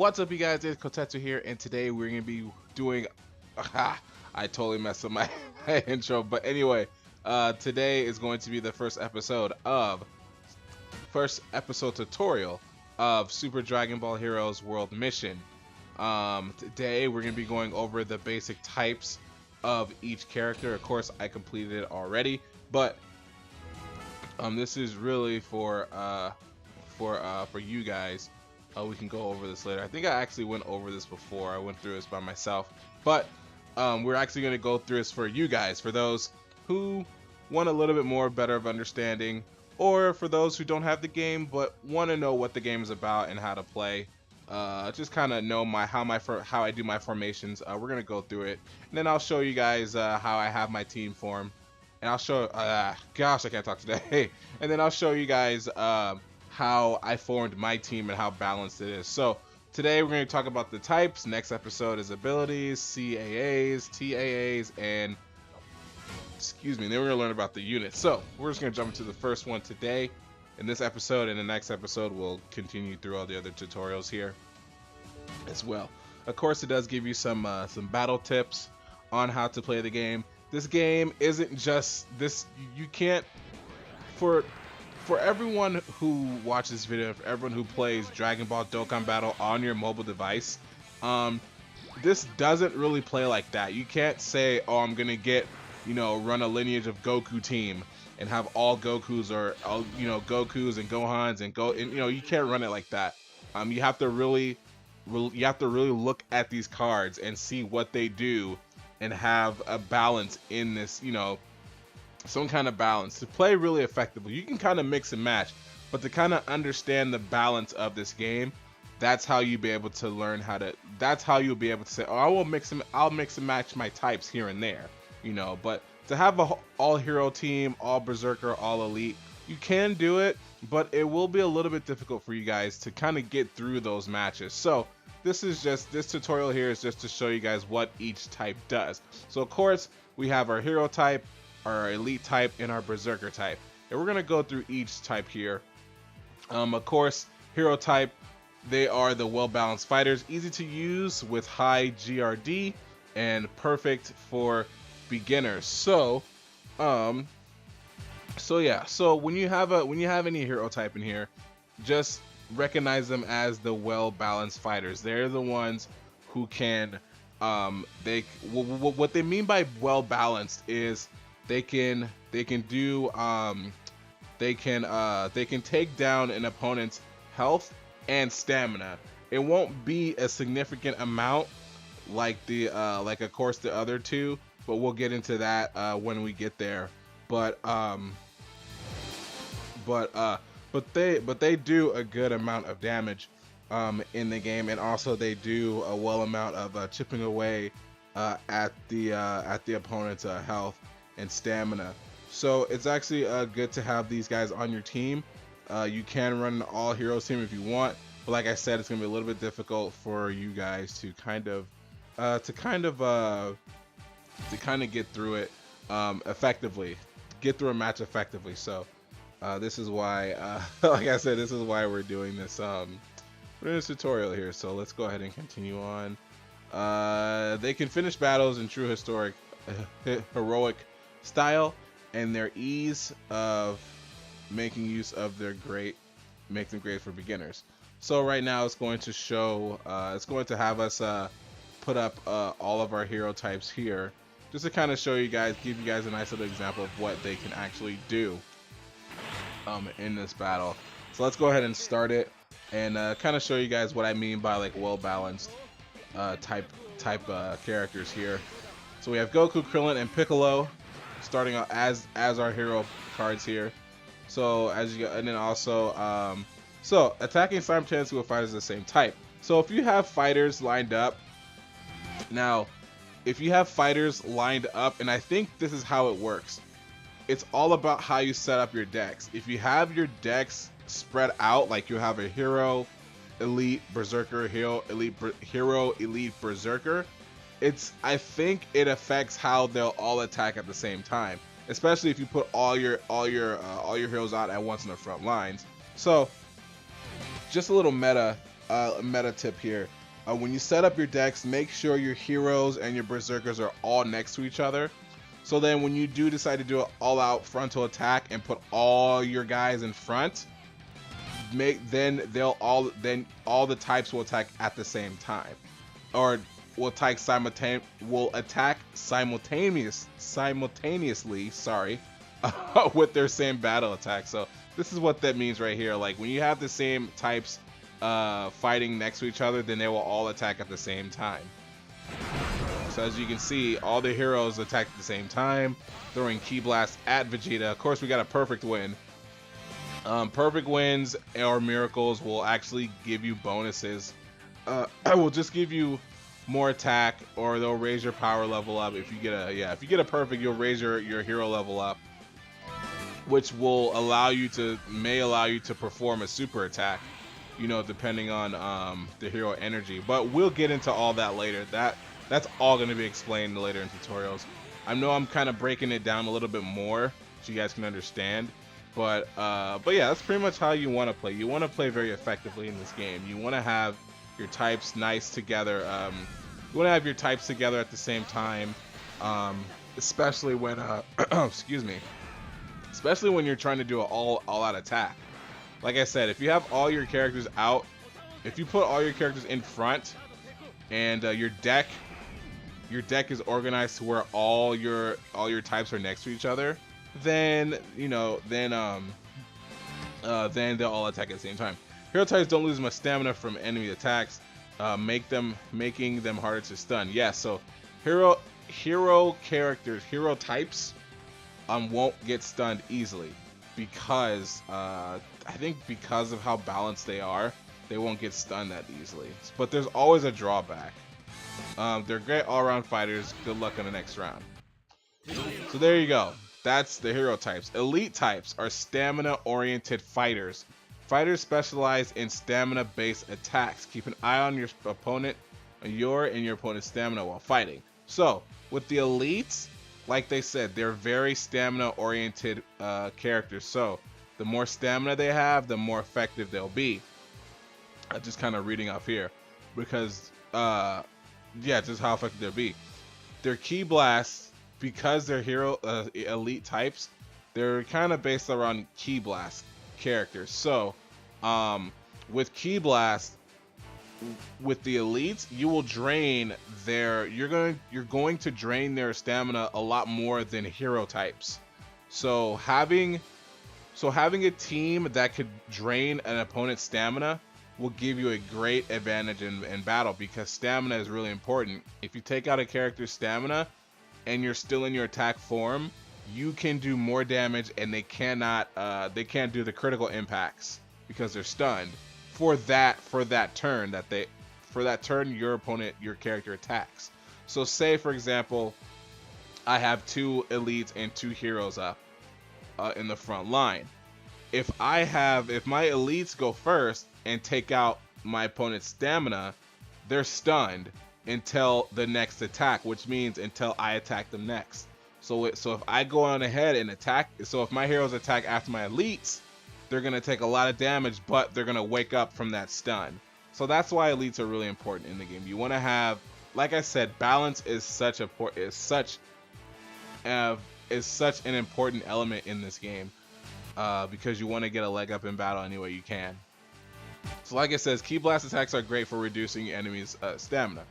What's up, you guys? It's Kotetsu here, and today we're gonna be doing. I totally messed up my, my intro, but anyway, today is going to be the first episode tutorial of Super Dragon Ball Heroes World Mission. Today we're gonna be going over the basic types of each character. Of course, I completed it already, but this is really for you guys. We can go over this later. I think I actually went over this before. I went through this by myself, but we're actually going to go through this for you guys, for those who want a little bit more better of understanding, or for those who don't have the game but want to know what the game is about and how to play. Just kind of know how I do my formations. We're gonna go through it, and then I'll show you guys how I have my team form, and I'll show. Gosh, I can't talk today. And then I'll show you guys how I formed my team and how balanced it is. So today we're going to talk about the types. Next episode is abilities, CAAs, TAAs, and then we're going to learn about the units. So we're just going to jump into the first one today in this episode, and the next episode we'll continue through all the other tutorials here as well. Of course, it does give you some battle tips on how to play the game. This game isn't just this. You can't for everyone who watches this video, for everyone who plays Dragon Ball Dokkan Battle on your mobile device, this doesn't really play like that. You can't say, oh, I'm gonna run a lineage of Goku team and have all Gokus or all, Gokus and Gohans and you can't run it like that. You have to really look at these cards and see what they do and have a balance in this, some kind of balance to play really effectively. You can kind of mix and match, but to kind of understand the balance of this game, that's how you'll be able to learn that's how you'll be able to say, oh, I'll mix and match my types here and there, but to have a all hero team, all berserker, all elite, you can do it, but it will be a little bit difficult for you guys to kind of get through those matches. So this tutorial here is just to show you guys what each type does. So of course we have our hero type, our elite type, and our berserker type, and we're gonna go through each type here. Of course, hero type, they are the well-balanced fighters, easy to use with high GRD and perfect for beginners. So when you have any hero type in here, just recognize them as the well-balanced fighters. They're the ones who can what they mean by well-balanced is they can take down an opponent's health and stamina. It won't be a significant amount like of course the other two, but we'll get into that when we get there. But they do a good amount of damage in the game, and also they do a well amount of chipping away at the opponent's health and stamina. So it's actually good to have these guys on your team. You can run an all heroes team if you want, but like I said, it's gonna be a little bit difficult for you guys to kind of get through it effectively, get through a match effectively. So this is why, like I said, this is why we're doing this tutorial here. So let's go ahead and continue on. They can finish battles in true heroic style, and their ease of making use of their make them great for beginners. So right now it's going to show, it's going to have us put up all of our hero types here, just to kind of show you guys, give you guys a nice little example of what they can actually do in this battle. So let's go ahead and start it and kind of show you guys what I mean by like well-balanced type characters here. So we have Goku, Krillin, and Piccolo starting out as our hero cards here. So and then also so attacking simultaneously with fighters of the same type. So if you have fighters lined up, and I think this is how it works. It's all about how you set up your decks. If you have your decks spread out, like you have a hero, elite, berserker, hero, elite, berserker, I think it affects how they'll all attack at the same time, especially if you put all your heroes out at once in the front lines. So just a little meta meta tip here. When you set up your decks, make sure your heroes and your berserkers are all next to each other. So then when you do decide to do an all-out frontal attack and put all your guys in front, then all the types will attack at the same time, or will attack simultaneously. Sorry, with their same battle attack. So this is what that means right here. Like when you have the same types fighting next to each other, then they will all attack at the same time. So as you can see, all the heroes attack at the same time, throwing Ki Blast at Vegeta. Of course, we got a perfect win. Perfect wins or miracles will actually give you bonuses. I will just give you more attack, or they'll raise your power level up. If you get a perfect, you'll raise your hero level up, which will may allow you to perform a super attack, you know, depending on the hero energy. But we'll get into all that later. That's all going to be explained later in tutorials. I know I'm kind of breaking it down a little bit more so you guys can understand. But yeah, that's pretty much how you want to play. You want to play very effectively in this game. You want to have your types nice together. You want to have your types together at the same time, especially when excuse me, especially when you're trying to do an all-out attack. Like I said, if you have all your characters out, if you put all your characters in front, and your deck is organized to where all your types are next to each other, then then they'll all attack at the same time. Hero types don't lose much stamina from enemy attacks, making them harder to stun. Yeah, so hero types won't get stunned easily because I think because of how balanced they are, they won't get stunned that easily. But there's always a drawback. They're great all-around fighters. Good luck in the next round. So there you go. That's the hero types. Elite types are stamina-oriented fighters. Fighters specialize in stamina-based attacks. Keep an eye on your opponent, your opponent's stamina while fighting. So, with the elites, like they said, they're very stamina-oriented characters. So, the more stamina they have, the more effective they'll be. I'm just kind of reading off here because, yeah, just how effective they'll be. Their Ki Blasts, because they're elite types, they're kind of based around Ki Blast characters. So, with Ki Blast, with the elites, you will drain you're going to drain their stamina a lot more than hero types. So having a team that could drain an opponent's stamina will give you a great advantage in battle, because stamina is really important. If you take out a character's stamina and you're still in your attack form, you can do more damage, and they can't do the critical impacts because they're stunned for that turn your character attacks. So say for example, I have 2 elites and 2 heroes up in the front line. If my elites go first and take out my opponent's stamina, they're stunned until the next attack, which means until I attack them next. So if I go on ahead and attack, so if my heroes attack after my elites, they're going to take a lot of damage, but they're going to wake up from that stun. So that's why elites are really important in the game. You want to have, like I said, balance is such an important element in this game, because you want to get a leg up in battle any way you can. So like it says, Ki Blast attacks are great for reducing enemies' stamina.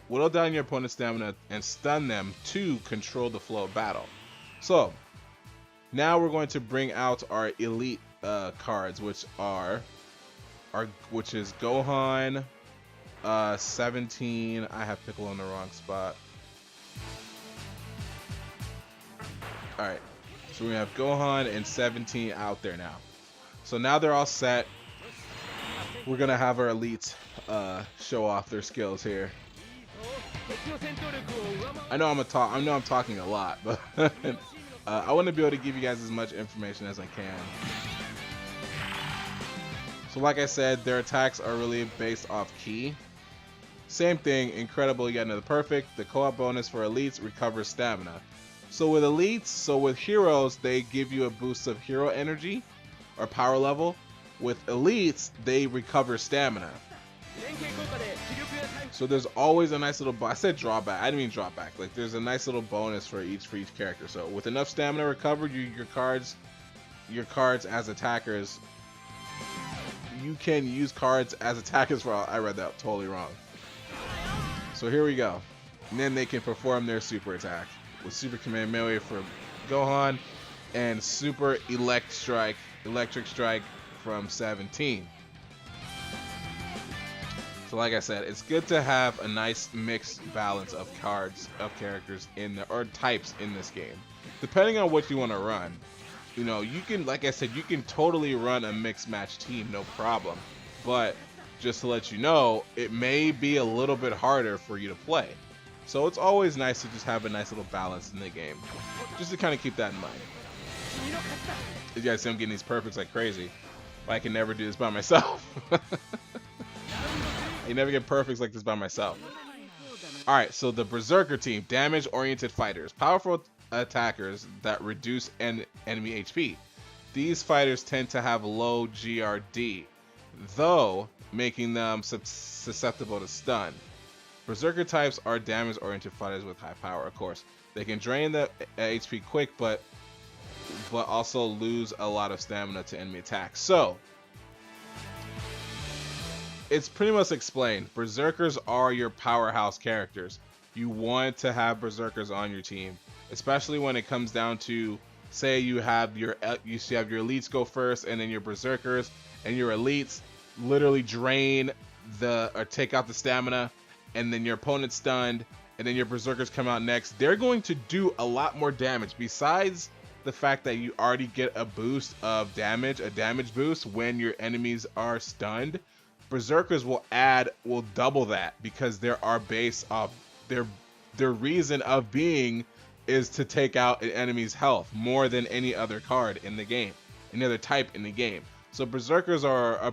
Whittle down your opponent's stamina and stun them to control the flow of battle. So now we're going to bring out our elite cards, which is Gohan, 17. I have Piccolo in the wrong spot. All right, so we have Gohan and 17 out there now. So now they're all set. We're gonna have our elites show off their skills here. I know I'm talking a lot, but I want to be able to give you guys as much information as I can. So like I said, their attacks are really based off Ki. Same thing, incredible, you got another perfect. The co-op bonus for elites recovers stamina. So with heroes, they give you a boost of hero energy or power level, With elites, they recover stamina. So there's always a nice little, I said drawback, I didn't mean drawback. Like there's a nice little bonus for each character. So with enough stamina recovered, your cards as attackers, you can use cards as attackers for, I read that totally wrong. So here we go. And then they can perform their super attack with Super Command Melee for Gohan and Super Electric Strike from 17. So like I said, it's good to have a nice mixed balance of characters or types in this game. Depending on what you want to run, you know, you can, like I said, you can totally run a mixed match team, no problem. But just to let you know, it may be a little bit harder for you to play. So it's always nice to just have a nice little balance in the game, just to kind of keep that in mind. As you guys see, I'm getting these perfects like crazy, but I can never do this by myself. I never get perfects like this by myself. Alright, so the Berserker team, damage-oriented fighters, powerful attackers that reduce enemy HP. These fighters tend to have low GRD, though making them susceptible to stun. Berserker types are damage-oriented fighters with high power, of course. They can drain the HP quick, but also lose a lot of stamina to enemy attacks. So it's pretty much explained. Berserkers are your powerhouse characters. You want to have Berserkers on your team, especially when it comes down to, say you have your elites go first, and then your Berserkers, and your elites literally drain or take out the stamina, and then your opponent's stunned, and then your Berserkers come out next. They're going to do a lot more damage. Besides the fact that you already get a boost of damage, a damage boost when your enemies are stunned, Berserkers will double that, because their reason of being is to take out an enemy's health more than any other card in the game, any other type in the game. So Berserkers are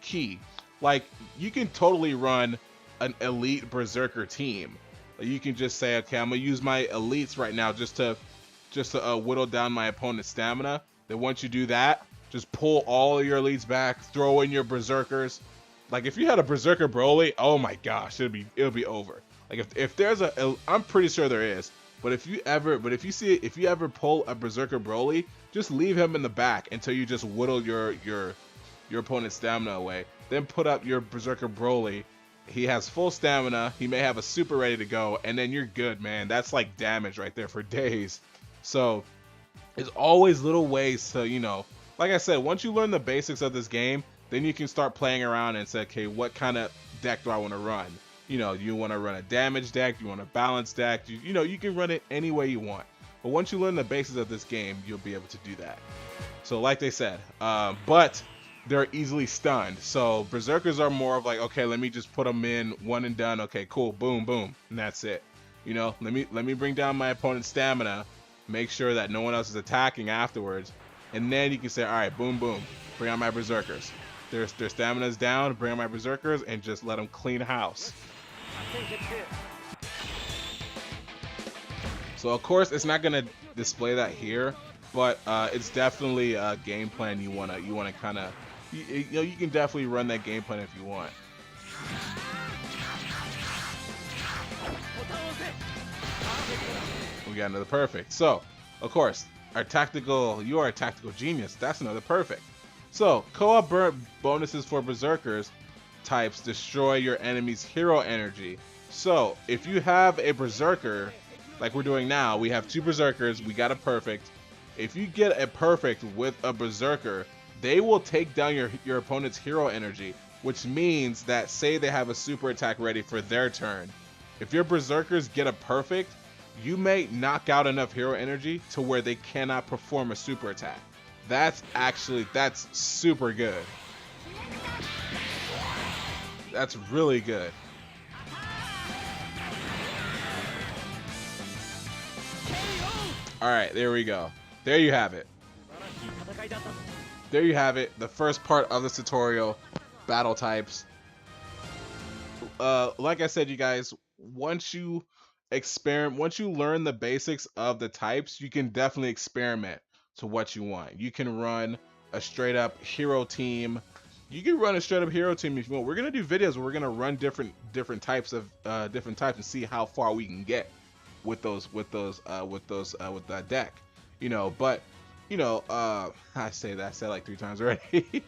key. Like, you can totally run an elite Berserker team. You can just say, okay, I'm gonna use my elites right now just to whittle down my opponent's stamina. Then once you do that, just pull all of your elites back, throw in your Berserkers. Like, if you had a Berserker Broly, oh my gosh, it'll be over. Like, if there's I'm pretty sure there is, but if you ever pull a Berserker Broly, just leave him in the back until you just whittle your opponent's stamina away. Then put up your Berserker Broly. He has full stamina. He may have a super ready to go, and then you're good, man. That's like damage right there for days. So there's always little ways to, you know, like I said, once you learn the basics of this game, then you can start playing around and say, okay, what kind of deck do I want to run? You know, you want to run a damage deck, you want a balance deck, you know, you can run it any way you want. But once you learn the basics of this game, you'll be able to do that. So like they said, but they're easily stunned. So Berserkers are more of like, okay, let me just put them in, one and done. Okay, cool, boom, boom, and that's it. You know, let me bring down my opponent's stamina, make sure that no one else is attacking afterwards, and then you can say, all right, boom, boom, bring on my Berserkers. Their stamina's down, bring on my Berserkers, and just let them clean house. So of course, it's not gonna display that here, but it's definitely a game plan you wanna kind of, you know, you can definitely run that game plan if you want. We got another perfect. So of course, you are a tactical genius. That's another perfect. So co-op bonuses for Berserkers types destroy your enemy's hero energy. So if you have a Berserker, like we're doing now, we have two Berserkers, we got a perfect. If you get a perfect with a Berserker, they will take down your opponent's hero energy, which means that, say they have a super attack ready for their turn. If your Berserkers get a perfect, you may knock out enough hero energy to where they cannot perform a super attack. That's super good. That's really good. Alright, there we go. There you have it. There you have it. The first part of this tutorial, battle types. Like I said, you guys, once you learn the basics of the types, you can definitely experiment to what you want. You can run a straight up hero team. You can run a straight up hero team if you want. We're gonna do videos where we're gonna run different types and see how far we can get with that deck. You know, but you know, I said like 3 times already.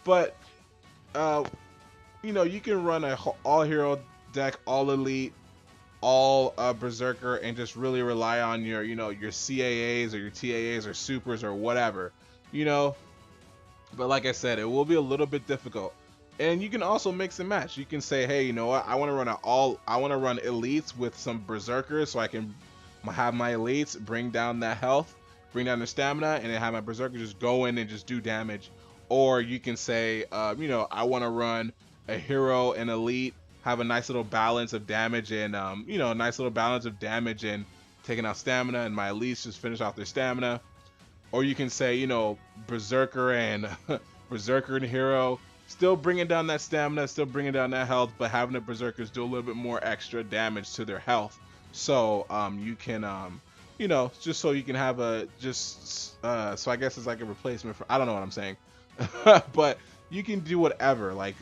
But you know, you can run a all hero deck, all elite, all berserker, and just really rely on your, you know, your CAAs or your TAAs or supers or whatever, you know. But like I said, it will be a little bit difficult. And you can also mix and match. You can say, hey, you know what? I want to run elites with some berserkers, so I can have my elites bring down that health, bring down their stamina, and then have my berserkers just go in and just do damage. Or you can say, you know, I want to run a hero and elite, have a nice little balance of damage and, you know, a nice little balance of damage and taking out stamina, and my elites just finish off their stamina. Or you can say, you know, berserker and berserker and hero, still bringing down that stamina, still bringing down that health, but having the berserkers do a little bit more extra damage to their health. So you can, you know, just so you can have a so I guess it's like a replacement for, I don't know what I'm saying, but you can do whatever. Like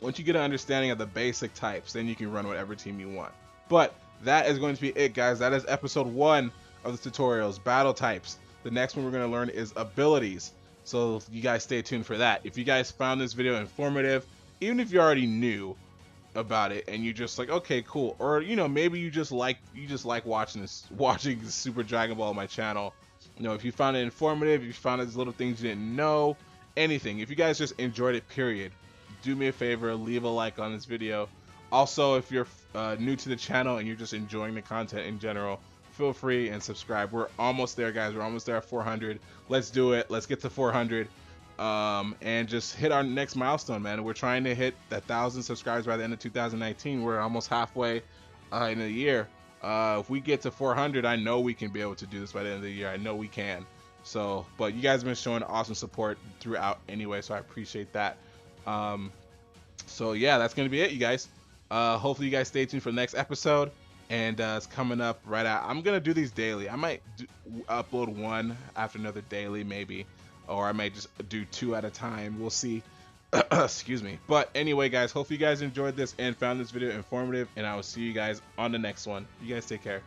once you get an understanding of the basic types, then you can run whatever team you want. But that is going to be it, guys. That is episode 1 of the tutorials, battle types. The next one we're going to learn is abilities. So you guys stay tuned for that. If you guys found this video informative, even if you already knew about it and you just like, okay, cool, or you know, maybe you just like watching Super Dragon Ball on my channel. You know, if you found it informative, if you found these little things you didn't know, anything, if you guys just enjoyed it, period, do me a favor, leave a like on this video. Also, if you're new to the channel and you're just enjoying the content in general, feel free and subscribe. We're almost there, guys. We're almost there at 400. Let's do it. Let's get to 400 and just hit our next milestone, man. We're trying to hit 1,000 subscribers by the end of 2019. We're almost halfway in a year. If we get to 400, I know we can be able to do this by the end of the year. I know we can. So, but you guys have been showing awesome support throughout anyway, so I appreciate that. So yeah, that's gonna be it, you guys. Hopefully you guys stay tuned for the next episode. And it's coming up right out. I'm gonna do these daily. I might upload one after another daily, maybe, or I might just do 2 at a time. We'll see. Excuse me. But anyway, guys, hopefully you guys enjoyed this and found this video informative, and I will see you guys on the next one. You guys take care.